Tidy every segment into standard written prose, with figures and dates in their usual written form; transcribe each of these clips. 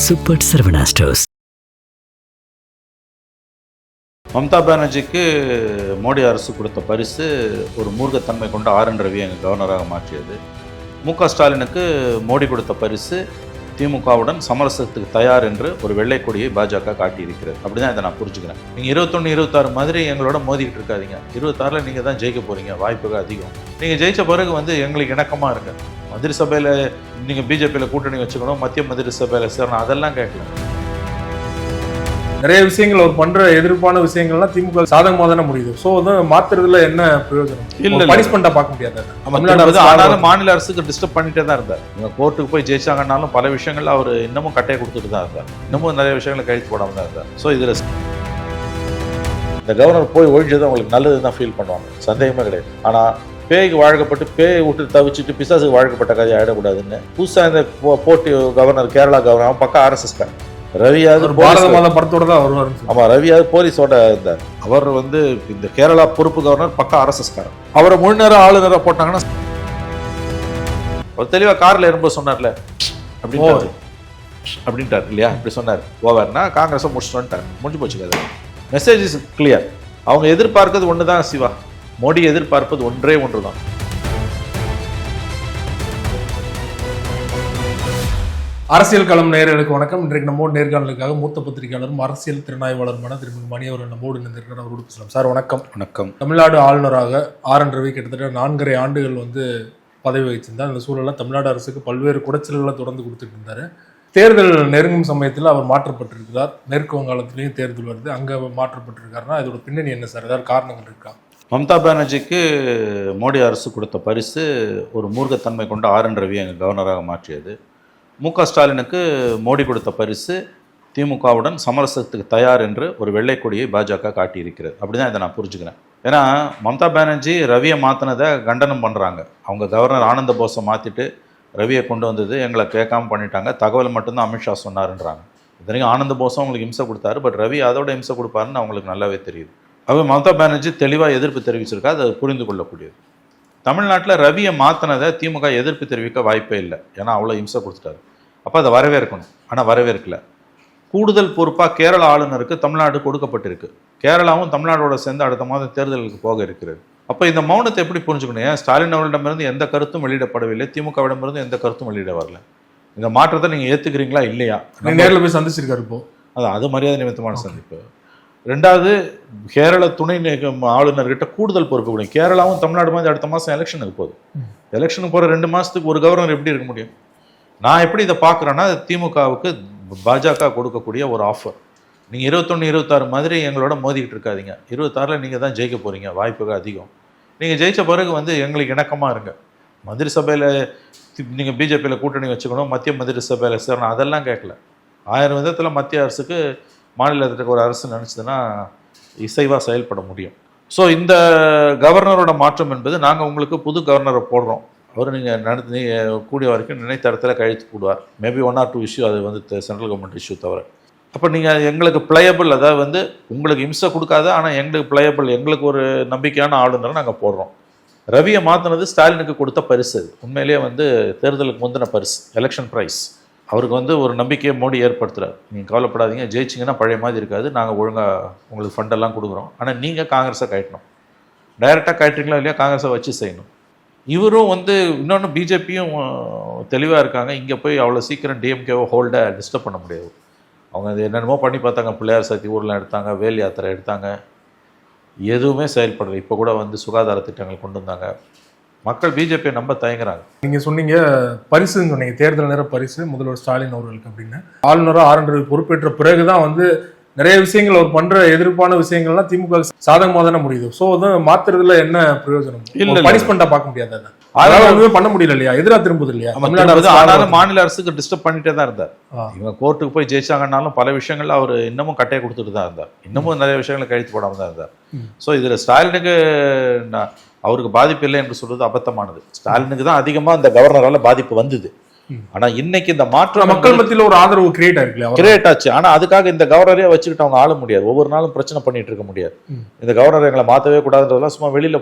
Super Saravana stores. Mamata பானர்ஜிக்கு மோடி அரசு கொடுத்த பரிசு ஒரு மூர்க்கத்தன்மை கொண்ட ஆர்.என். ரவி எங்கள் கவர்னராக மாற்றியது. மு.க. ஸ்டாலினுக்கு மோடி கொடுத்த பரிசு திமுகவுடன் சமரசத்துக்கு தயார் என்று ஒரு வெள்ளை கொடியை பாஜக காட்டியிருக்கிறது. அப்படி தான் இதை நான் புரிஞ்சுக்கிறேன். நீங்கள் 21, 26 மாதிரி எங்களோட மோதிக்கிட்டு இருக்காதீங்க. 26 நீங்கள் தான் ஜெயிக்க போகிறீங்க, வாய்ப்புகள் அதிகம். நீங்கள் ஜெயித்த பிறகு எங்களுக்கு இணக்கமாக இருங்க. மந்திரி சபையில் நீங்கள் பிஜேபியில் கூட்டணி வச்சுக்கணும், மத்திய மந்திரி சபையில் சேரணும், அதெல்லாம் கேட்கல. நிறைய விஷயங்கள் அவர் பண்ற எதிர்ப்பான விஷயங்கள்லாம் திமுக சாதகமாக தானே முடியுது. ஸோ வந்து மாத்துறதுல என்ன பிரயோஜனம்? இல்லை, பனிஷ்மெண்டா பார்க்க முடியாது. ஆனாலும் மாநில அரசுக்கு டிஸ்டர்ப் பண்ணிட்டே தான் இருந்தார். இவங்க கோர்ட்டுக்கு போய் ஜெயிச்சாங்கன்னாலும் பல விஷயங்கள்ல அவர் இன்னமும் கட்டையை கொடுத்துட்டு தான் இருந்தார். இன்னமும் நிறைய விஷயங்களை கழித்து போடாமல் தான் இருந்தார். ஸோ இதில் இந்த கவர்னர் போய் ஒழிஞ்சது அவங்களுக்கு நல்லது தான் ஃபீல் பண்ணுவாங்க, சந்தேகமே கிடையாது. ஆனால் பேய்க்கு வாழ்க்கப்பட்டு பேயை விட்டு தவிச்சிட்டு பிசாசுக்கு வாழ்க்கப்பட்ட கதை ஆகிடக்கூடாதுன்னு புதுசாக இந்த போட்டி கவர்னர், கேரளா கவர்னர், அவன் பக்கம் ஆர்எஸ்எஸ் ரவியாவது படத்தோட தான் வருவார். ஆமா, ரவியாவது போலீஸோட இருந்தார். அவர் இந்த கேரளா பொறுப்பு கவர்னர் பக்கம் ஆர்எஸ்எஸ் காரர். அவரை முழு நேரம் ஆளுநராக போட்டாங்கன்னா அவர் தெளிவா கார்ல இருக்கும்போது சொன்னார்ல அப்படின்ட்டார் இல்லையா? இப்படி சொன்னார். ஓவர்னா காங்கிரஸை முடிச்சுட்டார், முடிஞ்சு போச்சு கதை. Message is clear. அவங்க எதிர்பார்க்கிறது ஒன்று தான் சிவா, மோடி எதிர்பார்ப்பது ஒன்றே ஒன்று தான். அரசியல் களம் நேயர்களுக்கு வணக்கம். இன்றைக்கு நம்மோடு நேர்காணலுக்காக மூத்த பத்திரிகையாளரும் அரசியல் திறனாய்வாளருமான திருமதி மணி அவர்கள் நம்மோடு இணைந்திருக்கிறார். அவர் பேசலாம். சார் வணக்கம். வணக்கம். தமிழ்நாடு ஆளுநராக ஆர்.என். ரவி கிட்டத்தட்ட 4.5 ஆண்டுகள் பதவி வச்சிருந்தார். இந்த சூழலில் தமிழ்நாடு அரசுக்கு பல்வேறு குடைச்சல்களை தொடர்ந்து கொடுத்துட்டு இருந்தார். தேர்தல் நெருங்கும் சமயத்தில் அவர் மாற்றப்பட்டிருக்கிறார். மேற்கு வங்காளத்திலையும் தேர்தல் வருது, அங்கே மாற்றப்பட்டிருக்காருன்னா இதோட பின்னணி என்ன சார்? ஏதாவது காரணங்கள் இருக்கா? மம்தா பானர்ஜிக்கு மோடி அரசு கொடுத்த பரிசு ஒரு மூர்க்கத்தன்மை கொண்ட ஆர்.என். ரவி எங்கள் கவர்னராக மாற்றியது. மு.க. ஸ்டாலினுக்கு மோடி கொடுத்த பரிசு திமுகவுடன் சமரசத்துக்கு தயார் என்று ஒரு வெள்ளை கொடியை பாஜக காட்டியிருக்கிறது. அப்படி தான் இதை நான் புரிஞ்சுக்கிறேன். ஏன்னா மம்தா பானர்ஜி ரவியை மாற்றினதை கண்டனம் பண்ணுறாங்க. அவங்க கவர்னர் ஆனந்த போஸை மாற்றிட்டு ரவியை கொண்டு வந்தது எங்களை கேட்காம பண்ணிட்டாங்க, தகவல் மட்டும்தான் அமித்ஷா சொன்னாருன்றாங்க. இத்தனைக்கும் ஆனந்த போஸும் அவங்களுக்கு இம்சை கொடுத்தாரு, பட் ரவி அதோட இம்சை கொடுப்பாருன்னு அவங்களுக்கு நல்லாவே தெரியுது. அவங்க மம்தா பானர்ஜி தெளிவாக எதிர்ப்பு தெரிவிச்சிருக்கா, அது புரிந்து கொள்ளக்கூடியது. தமிழ்நாட்டில் ரவியை மாற்றினதை திமுக எதிர்ப்பு தெரிவிக்க வாய்ப்பே இல்லை, ஏன்னா அவ்வளோ இம்சை கொடுத்துட்டாரு. அப்போ அதை வரவேற்கணும், ஆனால் வரவேற்கல. கூடுதல் பொறுப்பாக கேரள ஆளுநருக்கு தமிழ்நாடு கொடுக்கப்பட்டிருக்கு. கேரளாவும் தமிழ்நாடோட சேர்ந்து அடுத்த மாதம் தேர்தலுக்கு போக இருக்கிறது. அப்போ இந்த மௌனத்தை எப்படி புரிஞ்சுக்கணும்? ஏன் ஸ்டாலின் அவர்களிடமிருந்து எந்த கருத்தும் வெளியிடப்படவில்லை, திமுகவிடமிருந்து எந்த கருத்தும் வெளியிட வரல. இந்த மாற்றத்தை நீங்கள் ஏற்றுக்கிறீங்களா இல்லையா? நேரில் போய் சந்திச்சிருக்காரு. இப்போ அது மரியாதை நிமித்தமான சந்திப்பு. ரெண்டாவது, கேரள துணை ஆளுநர்கிட்ட கூடுதல் பொறுப்பு கொடுங்க. கேரளாவும் தமிழ்நாடு மாதிரி அடுத்த மாதம் எலெக்ஷனுக்கு போகுது. எலெக்ஷனுக்கு போகிற 2 மாதத்துக்கு ஒரு கவர்னர் எப்படி இருக்க முடியும்? நான் எப்படி இதை பார்க்குறேன்னா, திமுகவுக்கு பாஜக கொடுக்கக்கூடிய ஒரு ஆஃபர். நீங்கள் 21, 26 மாதிரி எங்களோட மோதிக்கிட்டு இருக்காதீங்க. 26 நீங்கள் தான் ஜெயிக்க போகிறீங்க, வாய்ப்புகள் அதிகம். நீங்கள் ஜெயித்த பிறகு எங்களுக்கு இணக்கமாக இருங்க. மந்திரி சபையில் நீங்கள் பிஜேபியில் கூட்டணி வச்சுக்கணும், மத்திய மந்திரி சபையில் சேரணும், அதெல்லாம் கேட்கல. 1000 விதத்தில் மத்திய அரசுக்கு மாநிலத்துக்கு ஒரு அரசு நினச்சதுன்னா இசைவாக செயல்பட முடியும். ஸோ இந்த கவர்னரோட மாற்றம் என்பது, நாங்கள் உங்களுக்கு புது கவர்னரை போடுறோம், அவர் நீங்கள் கூடிய வரைக்கும் நினைத்த இடத்துல கழித்து போடுவார். மேபி 1 or 2 இஷ்யூ, அது சென்ட்ரல் கவர்மெண்ட் இஷ்யூ தவிர. அப்போ நீங்கள் எங்களுக்கு பிளேயபிள், அதாவது உங்களுக்கு இம்சை கொடுக்காத ஆனால் எங்களுக்கு பிளேயபிள், எங்களுக்கு ஒரு நம்பிக்கையான ஆளுநரை நாங்கள் போடுறோம். ரவியை மாற்றினது ஸ்டாலினுக்கு கொடுத்த பரிசு. உண்மையிலேயே தேர்தலுக்கு முந்தின பரிசு, எலெக்ஷன் ப்ரைஸ். அவருக்கு ஒரு நம்பிக்கையை மோடி ஏற்படுத்துகிறார். நீங்கள் கவலைப்படாதீங்க, ஜெயிச்சிங்கன்னா பழைய மாதிரி இருக்காது, நாங்கள் ஒழுங்காக உங்களுக்கு ஃபண்டெல்லாம் கொடுக்குறோம், ஆனால் நீங்கள் காங்கிரஸை கட்டணும். டைரெக்டாக கட்டுறீங்களா இல்லையா, காங்கிரஸை வச்சு செய்யணும். இவரும் இன்னொன்று பிஜேபியும் தெளிவாக இருக்காங்க. இங்கே போய் அவ்வளோ சீக்கிரம் டிஎம்கேவோ ஹோல்டை டிஸ்டர்ப் பண்ண முடியாது. அவங்க அது என்னென்னமோ பண்ணி பார்த்தாங்க, பிள்ளையார் சக்தி ஊரில் எடுத்தாங்க, வேல் யாத்திரை எடுத்தாங்க, எதுவுமே செயல்படலை. இப்போ கூட சுகாதார திட்டங்கள் கொண்டு வந்தாங்க. மக்கள் பிஜேபியை நம்ப தயங்குறாங்க. நீங்கள் சொன்னீங்க பரிசுன்னு சொன்னீங்க, தேர்தல் நேர பரிசு முதல்வர் ஸ்டாலின் அவர்களுக்கு அப்படின்னு. ஆளுநராக ஆர்.என். ரவி பொறுப்பேற்ற பிறகுதான் நிறைய விஷயங்கள் அவர் பண்ற எதிர்ப்பான விஷயங்கள்லாம் திமுக சாதகமாக தானே முடியுது. ஸோ மாத்துறதுல என்ன பிரயோஜனம்? இல்லை, பனிஷ்மெண்டா பார்க்க முடியாது. அதனால பண்ண முடியல இல்லையா, எதிராக திரும்புது இல்லையா? ஆனாலும் மாநில அரசுக்கு டிஸ்டர்ப் பண்ணிட்டே தான் இருந்தார். இவங்க கோர்ட்டுக்கு போய் ஜெயிச்சாங்கன்னாலும் பல விஷயங்கள்ல அவர் இன்னமும் கட்டையை கொடுத்துட்டு தான் இருந்தார். இன்னமும் நிறைய விஷயங்களை கழித்து போடாமல் தான் இருந்தார். ஸோ இதில் ஸ்டாலினுக்கு அவருக்கு பாதிப்பு இல்லை என்று சொல்றது அபத்தமானது. ஸ்டாலினுக்கு தான் அதிகமாக இந்த கவர்னரால் பாதிப்பு வந்தது. ஆனா இன்னைக்கு இந்த மாற்றம் மக்கள் மத்தியில் ஒரு ஆதரவு கிரியேட் ஆச்சு. ஆனா அதுக்காக இந்த கவர்னரே வச்சுக்கிட்டு அவங்க ஆள முடியாது, ஒவ்வொரு நாளும் பிரச்சனை பண்ணிட்டு இருக்க முடியாது. இந்த கவர்னர் எங்களை மாற்றவே கூடாதுன்றதெல்லாம் சும்மா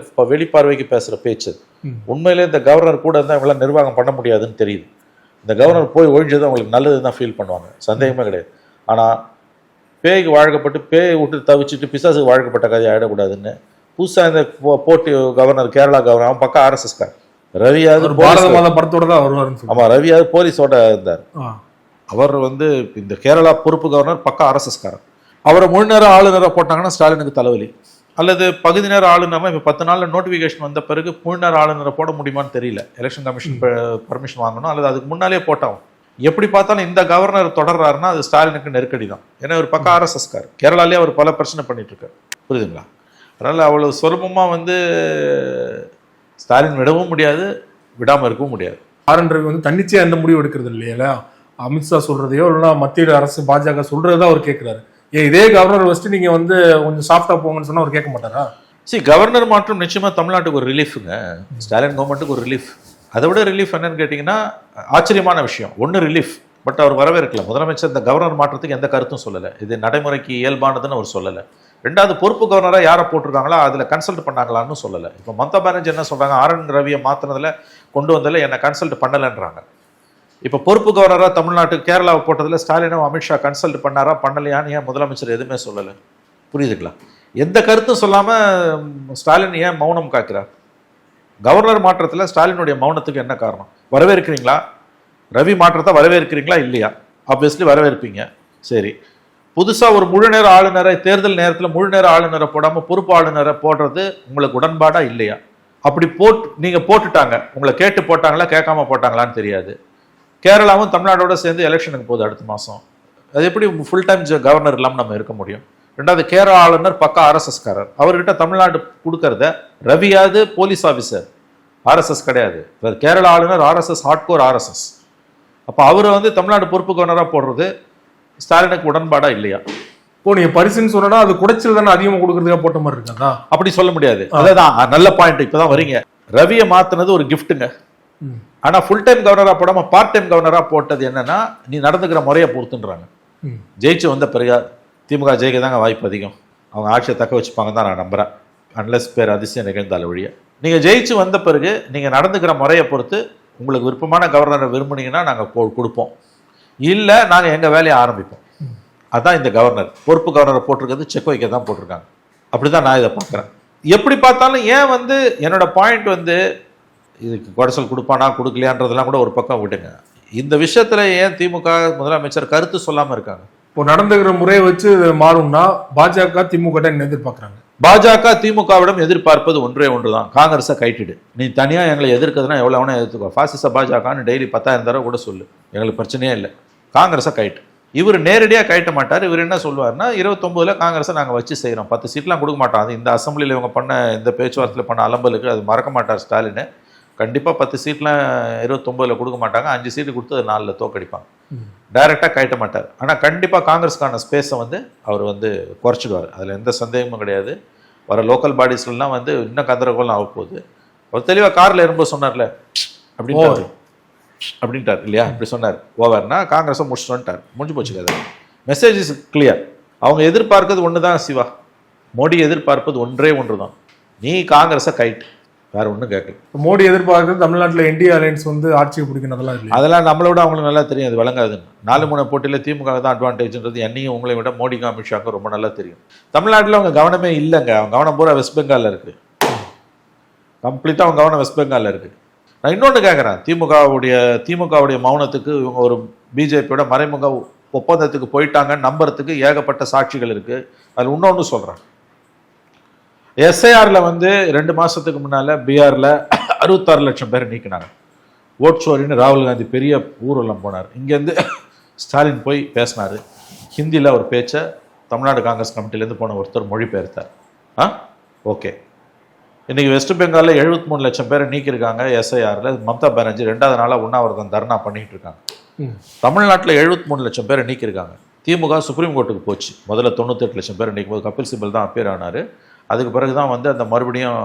வெளிப்பார்வைக்கு பேசுற பேச்சு. உண்மையிலே இந்த கவர்னர் கூட இருந்தால் இவங்களாம் நிர்வாகம் பண்ண முடியாதுன்னு தெரியுது. இந்த கவர்னர் போய் ஒழிஞ்சது அவங்களுக்கு நல்லது தான் ஃபீல் பண்ணுவாங்க, சந்தேகமே கிடையாது. ஆனால் பேய்க்கு வாழ்க்கப்பட்டு பேயை விட்டு தவிச்சிட்டு பிசாசுக்கு வாழ்க்கப்பட்ட கதையை ஆயிடக்கூடாதுன்னு புதுசாக இந்த போட்டி கவர்னர், கேரளா கவர்னர், அவன் பக்கம் ஆர்எஸ்எஸ்கார். ரவியாவது பாரத மாதா படத்தோட தான் வருவாருன்னு. ஆமாம், ரவியாவது போலீஸோட இருந்தார். அவர் வந்து இந்த கேரளா பொறுப்பு கவர்னர் பக்கம் ஆர்எஸ்எஸ்காரர். அவரை முழு நேரம் ஆளுநராக போட்டாங்கன்னா ஸ்டாலினுக்கு தலைவலி. அல்லது பகுதி நேர ஆளுநராக இப்போ 10 நாளில் நோட்டிஃபிகேஷன் வந்த பிறகு முழு நேர ஆளுநரை போட முடியுமான்னு தெரியல. எலெக்ஷன் கமிஷன் பர்மிஷன் வாங்கணும், அல்லது அதுக்கு முன்னாலே போட்டாவும். எப்படி பார்த்தாலும் இந்த கவர்னர் தொடர்றாருன்னா அது ஸ்டாலினுக்கு நெருக்கடி தான். ஏன்னா ஒரு பக்கம் ஆர்எஸ்எஸ்கார், கேரளாலே அவர் பல பிரச்சனை பண்ணிட்டு இருக்காரு, புரியுதுங்களா? அதனால் அவ்வளவு சுலபமாக வந்து ஸ்டாலின் விடவும் முடியாது, விடாமல் இருக்கவும் முடியாது. ஆர்என் வந்து தன்னிச்சையாக எந்த முடிவு எடுக்கிறது இல்லையா? அமித்ஷா சொல்றதையோ இல்லைன்னா மத்திய அரசு பாஜக சொல்றதா அவர் கேட்கிறாரு. இதே கவர்னர் வச்சுட்டு நீங்க வந்து கொஞ்சம் சாஃப்டா போங்கன்னு சொன்னா அவர் கேட்க மாட்டாரா? கவர்னர் மாற்றம் நிச்சயமா தமிழ்நாட்டுக்கு ஒரு ரிலீஃபுங்க, ஸ்டாலின் கவர்மெண்ட்டுக்கு ஒரு ரிலீஃப். அதை விட ரிலீஃப் என்னன்னு கேட்டிங்கன்னா ஆச்சரியமான விஷயம். ஒன்று ரிலீஃப், பட் அவர் வரவேற்கல. முதலமைச்சர் இந்த கவர்னர் மாற்றத்துக்கு எந்த கருத்தும் சொல்லலை, இது நடைமுறைக்கு இயல்பானதுன்னு அவர் சொல்லலை. ரெண்டாவது, பொறுப்பு கவர்னராக யாரை போட்டிருக்காங்களா அதில் கன்சல்ட் பண்ணாங்களான்னு சொல்லலை. இப்போ மம்தா பானர்ஜி என்ன சொல்கிறாங்க, ஆர்என் ரவியை மாற்றினதில் கொண்டு வந்ததில் என்னை கன்சல்ட் பண்ணலைன்றாங்க. இப்போ பொறுப்பு கவர்னராக தமிழ்நாட்டுக்கு கேரளாவை போட்டதில் ஸ்டாலினும் அமித்ஷா கன்சல்ட் பண்ணாரா பண்ணலையான்னு ஏன் முதலமைச்சர் எதுவுமே சொல்லலை? புரியுதுங்களா? எந்த கருத்தும் சொல்லாமல் ஸ்டாலின் ஏன் மௌனம் காக்கிறார்? கவர்னர் மாற்றத்தில் ஸ்டாலினுடைய மௌனத்துக்கு என்ன காரணம்? வரவேற்கிறீங்களா? ரவி மாற்றத்தை வரவேற்கிறீங்களா இல்லையா? ஆப்வியஸ்லி வரவேற்பீங்க. சரி, புதுசாக ஒரு முழு நேர ஆளுநரை தேர்தல் நேரத்தில் முழு நேர ஆளுநரை போடாமல் பொறுப்பு ஆளுநரை போடுறது உங்களுக்கு உடன்பாடா இல்லையா? அப்படி நீங்கள் போட்டுட்டாங்க, உங்களை கேட்டு போட்டாங்களா கேட்காம போட்டாங்களான்னு தெரியாது. கேரளாவும் தமிழ்நாடோட சேர்ந்து எலெக்ஷனுக்கு போகுது அடுத்த மாதம். அது எப்படி ஃபுல் டைம் கவர்னர் இல்லாமல் நம்ம இருக்க முடியும்? ரெண்டாவது, கேரளா ஆளுநர் பக்கா ஆர்எஸ்எஸ்காரர். அவர்கிட்ட தமிழ்நாடு கொடுக்கறத ரவியாவது போலீஸ் ஆஃபீஸர், ஆர்எஸ்எஸ் கிடையாது. கேரளா ஆளுநர் ஆர்எஸ்எஸ், ஹார்ட்கோர் ஆர்எஸ்எஸ். அப்போ அவரை வந்து தமிழ்நாடு பொறுப்பு கவர்னராக போடுறது ஸ்டாலினுக்கு உடன்பாடா இல்லையா? இப்போ நீங்க பரிசுன்னு சொன்னா அது குடைச்சல் தானே அதிகமாக கொடுக்கறதுக்காக போட்ட மாதிரி இருக்கா? அப்படி சொல்ல முடியாது. அதான் நல்ல பாயிண்ட், இப்பதான் வரீங்க. ரவியை மாத்தினது ஒரு கிஃப்ட்டுங்க. ஆனா ஃபுல் டைம் கவர்னரா போடாம பார்ட் டைம் கவர்னரா போட்டது என்னன்னா, நீ நடந்துக்கிற முறையை பொறுத்துன்றாங்க. ஜெயிச்சு வந்த பிறகு திமுக ஜெயிக்க தாங்க வாய்ப்பு அதிகம், அவங்க ஆட்சியை தக்க வச்சுப்பாங்க தான் நான் நம்புறேன், அன்லெஸ் பேர் அதிசயம் நிகழ்ந்தால வழிய. நீங்க ஜெயிச்சு வந்த பிறகு நீங்க நடந்துக்கிற முறையை பொறுத்து உங்களுக்கு விருப்பமான கவர்னரை விரும்புனீங்கன்னா நாங்கள் கொடுப்போம், இல்லை நாங்கள் எங்கள் வேலையை ஆரம்பிப்போம். அதுதான் இந்த கவர்னர் பொறுப்பு கவர்னரை போட்டிருக்கிறது செக் வைக்க தான் போட்டிருக்காங்க. அப்படிதான் நான் இதை பார்க்குறேன். எப்படி பார்த்தாலும் ஏன் வந்து என்னோட பாயிண்ட் வந்து இதுக்கு குடைசல் கொடுப்பானா கொடுக்கலையான்றதெல்லாம் கூட ஒரு பக்கம் விடுங்க. இந்த விஷயத்துல ஏன் திமுக முதலமைச்சர் கருத்து சொல்லாம இருக்காங்க? இப்போ நடந்துகிற முறையை வச்சு மாறும்னா பாஜக திமுக எதிர்பார்க்குறாங்க. பாஜக திமுகவிடம் எதிர்பார்ப்பது ஒன்றே ஒன்றுதான், காங்கிரஸை கைட்டிடு. நீ தனியா எங்களை எதிர்க்கிறதுனா எவ்வளோ வேணா எதிர்த்துக்கோ, பாசிச பாஜகன்னு டெய்லி 10,000 தடவை கூட சொல்லு, எங்களுக்கு பிரச்சனையே இல்லை, காங்கிரஸை கைட்டு. இவர் நேரடியாக கைட்ட மாட்டார். இவர் என்ன சொல்லுவார்னா, 29ல் காங்கிரஸை நாங்கள் வச்சு செய்கிறோம், 10 சீட்லாம் கொடுக்க மாட்டோம். அது இந்த அசம்பிளியில் இவங்க பண்ண இந்த பேச்சுவார்த்தையில் பண்ண அலம்பலுக்கு அது மறக்க மாட்டார் ஸ்டாலின். கண்டிப்பாக 10 சீட்லாம் 29ல் கொடுக்க மாட்டாங்க, 5 சீட்டு கொடுத்து அது 4ல் தோக்கடிப்பாங்க. டைரெக்டாக கைட்ட மாட்டார். ஆனால் கண்டிப்பாக காங்கிரஸ்க்கான ஸ்பேஸை வந்து அவர் வந்து குறைச்சிடுவார், அதில் எந்த சந்தேகமும் கிடையாது. வர லோக்கல் பாடிஸ்லாம் வந்து இன்னும் கந்தரகோலம் ஆக போகுது. அவர் தெளிவாக காரில் இருக்கும்போது சொன்னார்ல அப்படின்ட்டார் இல்லையா? இப்படி சொன்னார், ஓவர்னா காங்கிரஸை முடிச்சுட்டு வந்துட்டார், முடிஞ்சு போச்சு கதை. Message is clear. அவங்க எதிர்பார்க்கிறது ஒன்று தான் சிவா, மோடி எதிர்பார்ப்பது ஒன்றே ஒன்று தான், நீ காங்கிரஸை கைட்டு, வேற ஒன்றும் கேட்கல. மோடி எதிர்பார்க்கறது தமிழ்நாட்டில் இந்தியா அலையன்ஸ் வந்து ஆட்சியை பிடிக்கணும், அதெல்லாம் நம்மளை விட அவங்களுக்கு நல்லா தெரியும், அது விளங்காதுன்னு. 4-3 போட்டியில் திமுக தான் அட்வான்டேஜ்ன்றது என்னையும் உங்களை விட மோடிக்கும் அமித்ஷாக்கும் ரொம்ப நல்லா தெரியும். தமிழ்நாட்டில் அவங்க கவனமே இல்லைங்க, அவங்க கவனம் பூரா வெஸ்ட் பெங்காலில் இருக்குது, கம்ப்ளீட்டாக அவங்க கவனம் வெஸ்ட் பெங்காலில் இருக்குது. நான் இன்னொன்று கேட்குறேன், திமுகவுடைய மௌனத்துக்கு இவங்க ஒரு பிஜேபியோட மறைமுக ஒப்பந்தத்துக்கு போயிட்டாங்க நம்புறதுக்கு ஏகப்பட்ட சாட்சிகள் இருக்குது. அதில் இன்னொன்று சொல்கிறேன், எஸ்ஐஆரில் வந்து 2 மாதத்துக்கு முன்னால் பீகாரில் 66 லட்சம் பேரை நீக்கினாங்க. ஓட் சோரின்னு ராகுல் காந்தி பெரிய ஊர்வலம் போனார். இங்கேருந்து ஸ்டாலின் போய் பேசினார், ஹிந்தியில் ஒரு பேச்சை தமிழ்நாடு காங்கிரஸ் கமிட்டிலேருந்து போன ஒருத்தர் மொழிபெயர்த்தார். ஓகே, இன்றைக்கி வெஸ்ட் பெங்காலில் 73 லட்சம் பேரை நீக்கியிருக்காங்க எஸ்ஐஆரில். மம்தா பானர்ஜி 2வது நாளாக உண்ணாவிரதம் தர்ணா பண்ணிகிட்டு இருக்காங்க. தமிழ்நாட்டில் 73 லட்சம் பேரை நீக்கியிருக்காங்க. திமுக சுப்ரீம் கோர்ட்டுக்கு போச்சு, முதல்ல 98 லட்சம் பேரை நீக்கும்போது கபில் சிபல் தான் அப்பேர் ஆனார். அதுக்கு பிறகு தான் வந்து அந்த மறுபடியும்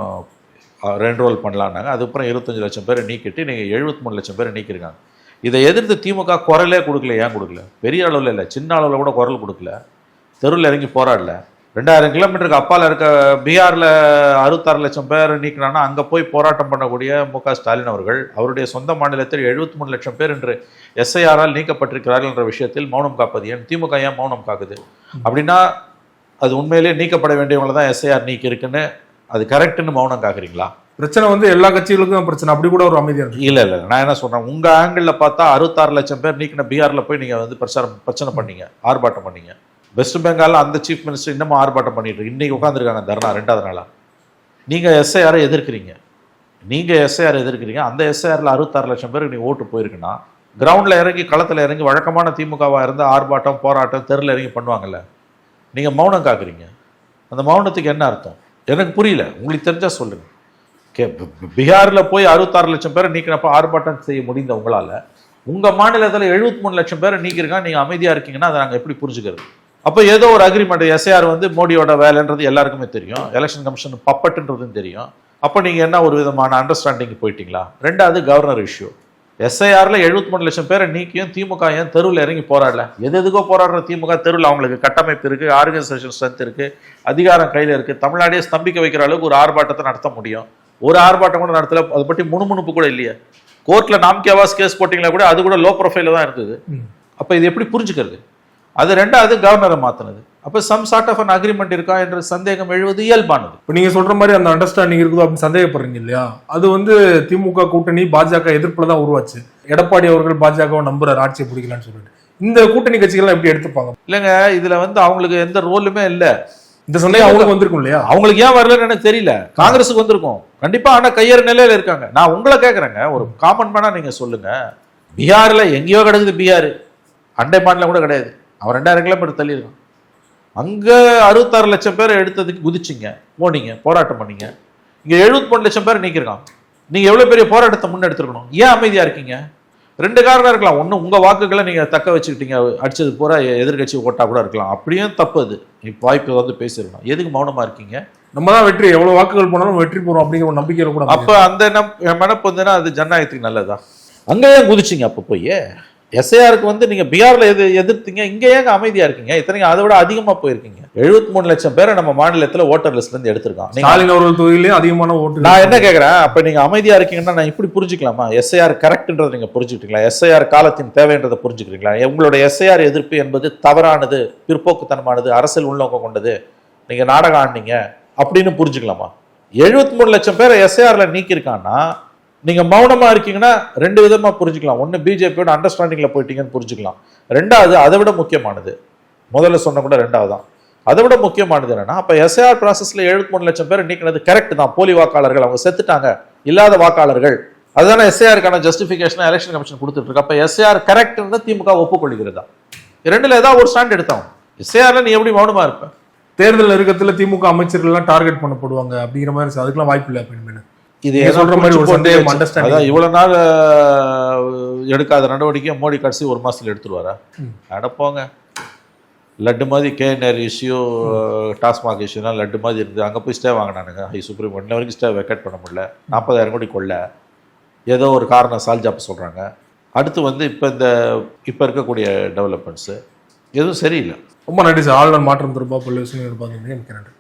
ரென்ரோல் பண்ணலான்னாங்க. அதுக்கப்புறம் 25 லட்சம் பேரை நீக்கிட்டு நீங்கள் 73 லட்சம் பேரை நீக்கியிருக்காங்க. இதை எதிர்த்து திமுக குரலே கொடுக்கல. ஏன் கொடுக்கல? பெரிய அளவில் இல்லை, சின்ன அளவில் கூட குரல் கொடுக்கல, தெருவில் இறங்கி போராடல. 2000 கிலோமீட்டருக்கு அப்பால் இருக்க பீகாரில் 66 லட்சம் பேர் நீக்கினான்னா அங்கே போய் போராட்டம் பண்ணக்கூடிய மு.க. ஸ்டாலின் அவர்கள் அவருடைய சொந்த மாநிலத்தில் 73 லட்சம் பேர் என்று எஸ்ஐஆரால் நீக்கப்பட்டிருக்கிறார்கள் என்ற விஷயத்தில் மௌனம் காப்பது ஏன்? திமுக ஏன் மௌனம் காக்குது? அப்படின்னா அது உண்மையிலேயே நீக்கப்பட வேண்டியவங்களை தான் எஸ்ஐஆர் நீக்கி இருக்குன்னு அது கரெக்டுன்னு மௌனம் காக்குறீங்களா? பிரச்சனை வந்து எல்லா கட்சிகளுக்கும் பிரச்சனை, அப்படி கூட ஒரு அமைதியா இருக்கு. இல்லை நான் என்ன சொல்றேன், உங்க ஆங்கிள் பார்த்தா 66 லட்சம் பேர் நீக்கின பீகார்ல போய் நீங்க வந்து பிரச்சனை பண்ணீங்க, ஆர்ப்பாட்டம் பண்ணீங்க. வெஸ்ட் பெங்கால்ல அந்த சீஃப் மினிஸ்டர் இன்னமும் ஆர்ப்பாட்டம் பண்ணிட்டு இருக்கு. இன்னைக்கு உட்காந்துருக்காங்க தர்ணா 2வது நாளா. நீங்க எஸ்ஐஆரை எதிர்க்கிறீங்க. அந்த எஸ்ஐஆர்ல 66 லட்சம் பேருக்கு நீ ஓட்டு போயிருக்குன்னா கிரவுண்ட்ல இறங்கி களத்துல இறங்கி வழக்கமான திமுகவா இருந்து ஆர்ப்பாட்டம் போராட்டம் தெருல இறங்கி பண்ணுவாங்கல்ல, நீங்க மௌனம் காக்குறீங்க. அந்த மௌனத்துக்கு என்ன அர்த்தம் எனக்கு புரியல, உங்களுக்கு தெரிஞ்சா சொல்லுங்க. பீகாரில் போய் 66 லட்சம் பேரை நீக்கினப்ப ஆர்ப்பாட்டம் செய்ய முடிந்த உங்களால் உங்கள் மாநிலத்தில் 73 லட்சம் பேரை நீக்கிருக்காங்க, நீங்கள் அமைதியாக இருக்கீங்கன்னா அதை நாங்கள் எப்படி புரிஞ்சுக்கிறது? அப்போ ஏதோ ஒரு அக்ரிமெண்ட் எஸ்ஐஆர் வந்து மோடியோட வேலைன்றது எல்லாருக்குமே தெரியும், எலெக்ஷன் கமிஷன் பப்பட்டுன்றதும் தெரியும். அப்போ நீங்கள் என்ன ஒரு விதமான அண்டர்ஸ்டாண்டிங் போயிட்டீங்களா? 2வது கவர்னர் இஷ்யூ. எஸ்ஐஆரில் 73 லட்சம் பேரை நீக்கியும் திமுக ஏன் தெருவில் இறங்கி போராடல? எதுக்கோ போராடுற திமுக தெருவில் அவங்களுக்கு கட்டமைப்பு இருக்குது, ஆர்கனைசேஷன் ஸ்ட்ரென்த் இருக்குது, அதிகாரம் கையில் இருக்குது, தமிழ்நாடே ஸ்தம்பிக்க வைக்கிற அளவுக்கு ஒரு ஆர்ப்பாட்டத்தை நடத்த முடியும். ஒரு ஆர்ப்பாட்டம் கூட நடத்தல, அதை பற்றி முணுமுணுப்பு கூட இல்லையே. கோர்ட்ல நாம்கி ஆவாஸ் கேஸ் போட்டிங்களா கூட அது கூட லோ ப்ரொஃபைல தான் இருந்தது. அப்ப இது எப்படி புரிஞ்சுக்கிறது? அது 2வது கவர்னரை மாத்தினது. அப்ப some sort of an agreement இருக்கா என்ற சந்தேகம் எழுவது இயல்பானது. இப்போ நீங்க சொல்ற மாதிரி அந்த அண்டர்ஸ்டாண்டிங் இருக்குதோ அப்படின்னு சந்தேகப்படுறீங்க இல்லையா? அது வந்து திமுக கூட்டணி பாஜக எதிர்ப்புல தான் உருவாச்சு. எடப்பாடி அவர்கள் பாஜகவை நம்புறாரு ஆட்சியை பிடிக்கலான்னு சொல்லிட்டு. இந்த கூட்டணி கட்சிகள் எப்படி எடுத்துப்பாங்க? இல்லைங்க, இதுல வந்து அவங்களுக்கு எந்த ரோலுமே இல்லை. இந்த சந்தேகம் அவங்களுக்கு வந்திருக்கும் இல்லையா? அவங்களுக்கு ஏன் வரலன்னு எனக்கு தெரியல. காங்கிரஸுக்கு வந்திருக்கும் கண்டிப்பா, ஆனா கையேறு நிலையில இருக்காங்க. நான் உங்களை கேட்கறேங்க, ஒரு காமன் மேனா நீங்க சொல்லுங்க. பீகார்ல எங்கேயோ கிடக்குது, பீகார் அண்டை மாநிலம் கூட கிடையாது, அவன் 2000 கிலோமீட்டர் தள்ளி இருக்கான். அங்க 66 லட்சம் பேரை எடுத்ததுக்கு குதிச்சிங்க, போனீங்க, போராட்டம் பண்ணீங்க. இங்க 73 லட்சம் பேர் நீக்கிருக்கான். நீங்க எவ்வளவு பெரிய போராட்டத்தை முன்னெடுத்துருக்கணும்? ஏன் அமைதியா இருக்கீங்க? 2 காரணம் இருக்கலாம். ஒண்ணு, உங்க வாக்குகளை நீங்க தக்க வச்சுக்கிட்டீங்க, அடிச்சது பூரா எதிர்கட்சி ஓட்டா கூட இருக்கலாம். அப்படியும் தப்பு. அது இப்போ வாய்ப்பு வந்து பேசிருக்கணும். எதுக்கு மௌனமா இருக்கீங்க? நம்ம தான் வெற்றி, எவ்வளவு வாக்குகள் போனாலும் வெற்றி போறோம் அப்படிங்கிற ஒரு நம்பிக்கையில கூட. அப்ப அந்த மனப்பு வந்துன்னா அது ஜனநாயகத்துக்கு நல்லதா? அங்கேயே குதிச்சிங்க. அப்ப போய் எஸ்ஐஆருக்கு வந்து நீங்க பீகார்ல எதிர்த்தீங்க, இங்க ஏங்க அமைதியா இருக்கீங்க? இத்தனைக்கு அதை விட அதிகமா போயிருக்கீங்க. 73 லட்சம் பேரை நம்ம மாநிலத்துல ஓட்டர் லிஸ்ட்ல இருந்து எடுத்திருக்கான். ஸ்டாலின் அவர்கள் தொகுதியிலே அதிகமான ஓட்டு. நான் என்ன கேட்கறேன், அப்ப நீங்க அமைதியா இருக்கீங்கன்னா நான் இப்படி புரிஞ்சுக்கலாமா? எஸ்ஐஆர் கரெக்ட்ன்றதை நீங்க புரிஞ்சுக்கிட்டீங்களா? எஸ்ஐஆர் காலத்தின் தேவைன்றதை புரிஞ்சுக்கிறீங்களா? உங்களோட எஸ்ஐஆர் எதிர்ப்பு என்பது தவறானது, பிற்போக்குத்தனமானது, அரசியல் உள்நோக்கம் கொண்டது, நீங்க நாடகம் ஆடினீங்க அப்படின்னு புரிஞ்சுக்கலாமா? 73 லட்சம் பேரை எஸ்ஐஆர்ல நீக்கிருக்கான்னா நீங்க மௌனமா இருக்கீங்கன்னா 2 விதமா புரிஞ்சுக்கலாம். ஒன்னு, பிஜேபியோட அண்டர்ஸ்டாண்டிங்ல போயிட்டீங்கன்னு புரிஞ்சுக்கலாம். 2வது, அதை விட முக்கியமானது, முதல்ல சொன்ன கூட 2வது தான், அதை விட முக்கியமானது என்னன்னா, அப்ப எஸ்ஐஆர் ப்ராசஸ்ல 73 லட்சம் பேர் நீக்கினது கரெக்ட் தான். போலி வாக்காளர்கள், அவங்க செத்துட்டாங்க, இல்லாத வாக்காளர்கள், அதுதானே எஸ்ஐஆருக்கான ஜஸ்டிபிகேஷன் எலெக்ஷன் கமிஷன் கொடுத்துட்டு இருக்கு. அப்ப எஸ்ஐஆர் கரெக்ட் திமுக ஒப்புக்கொள்கிறதா? 2ல ஏதாவது ஒரு ஸ்டாண்ட் எடுத்தோம். எஸ்ஐஆர்ல நீ எப்படி மௌனமா இருப்ப? தேர்தல் நெருக்கத்துல திமுக அமைச்சர்கள் எல்லாம் டார்கெட் பண்ணப்படுவாங்க அப்படிங்கிற மாதிரி, அதுக்கெல்லாம் வாய்ப்பு இல்லை அப்படின்னு இது சொல்ற மாதிரி ஒரு சந்தேகம். அதான் இவ்வளவு நாள் எடுக்காத நடவடிக்கை மோடி கடைசி 1 மாசத்துல எடுத்துருவாரா? நடப்போங்க. லட்டு மாதிரி கேஎன்ஆர் இஷ்யூ, டாஸ்மாக் இஷ்யூலாம் லட்டு மாதிரி இருக்குது. அங்கே போய் ஸ்டே வாங்கினானுங்க ஹை சுப்ரீம் கோர்ட். இன்ன வரைக்கும் ஸ்டே வெக்கேட் பண்ண முடியல. 40,000 கோடி கொள்ள ஏதோ ஒரு காரணம் சால்ஜாப் சொல்கிறாங்க. அடுத்து வந்து இப்போ இருக்கக்கூடிய டெவலப்மெண்ட்ஸு எதுவும் சரியில்லை. ரொம்ப நன்றி சார். ஆளுநர் மாற்றம் தொடர்பாக பல்வேறு விஷயங்கள் பார்த்துருந்தீங்க. மிக்க நன்றி.